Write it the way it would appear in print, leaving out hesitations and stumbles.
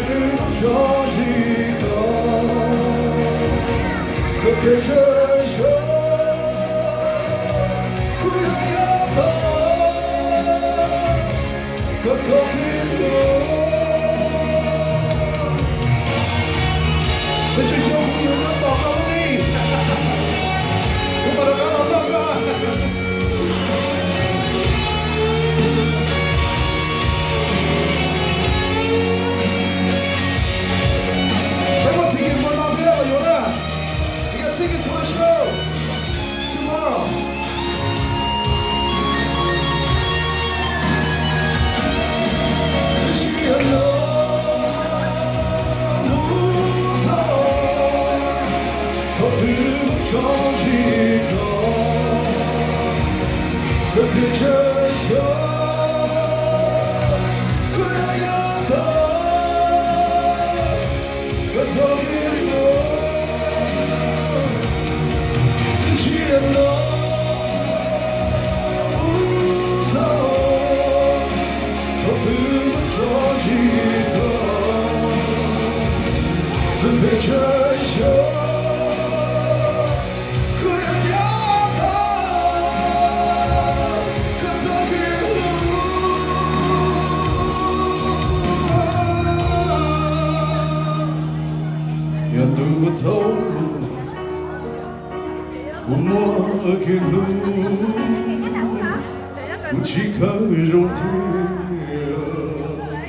부서지고 섞여져서 구여야던 겉속일로 왼쪽 우연한 떠가오니 그만한 가만다가 Tickets for the show tomorrow. 시간 너무 무서워 겉으로 젖지고 섞여져서 구여야던 겉속일로 너 무서워 겉으로 젖지고 습해져서 구여야던 겉속일로 연두부터 Comment que l'eau, où tu caches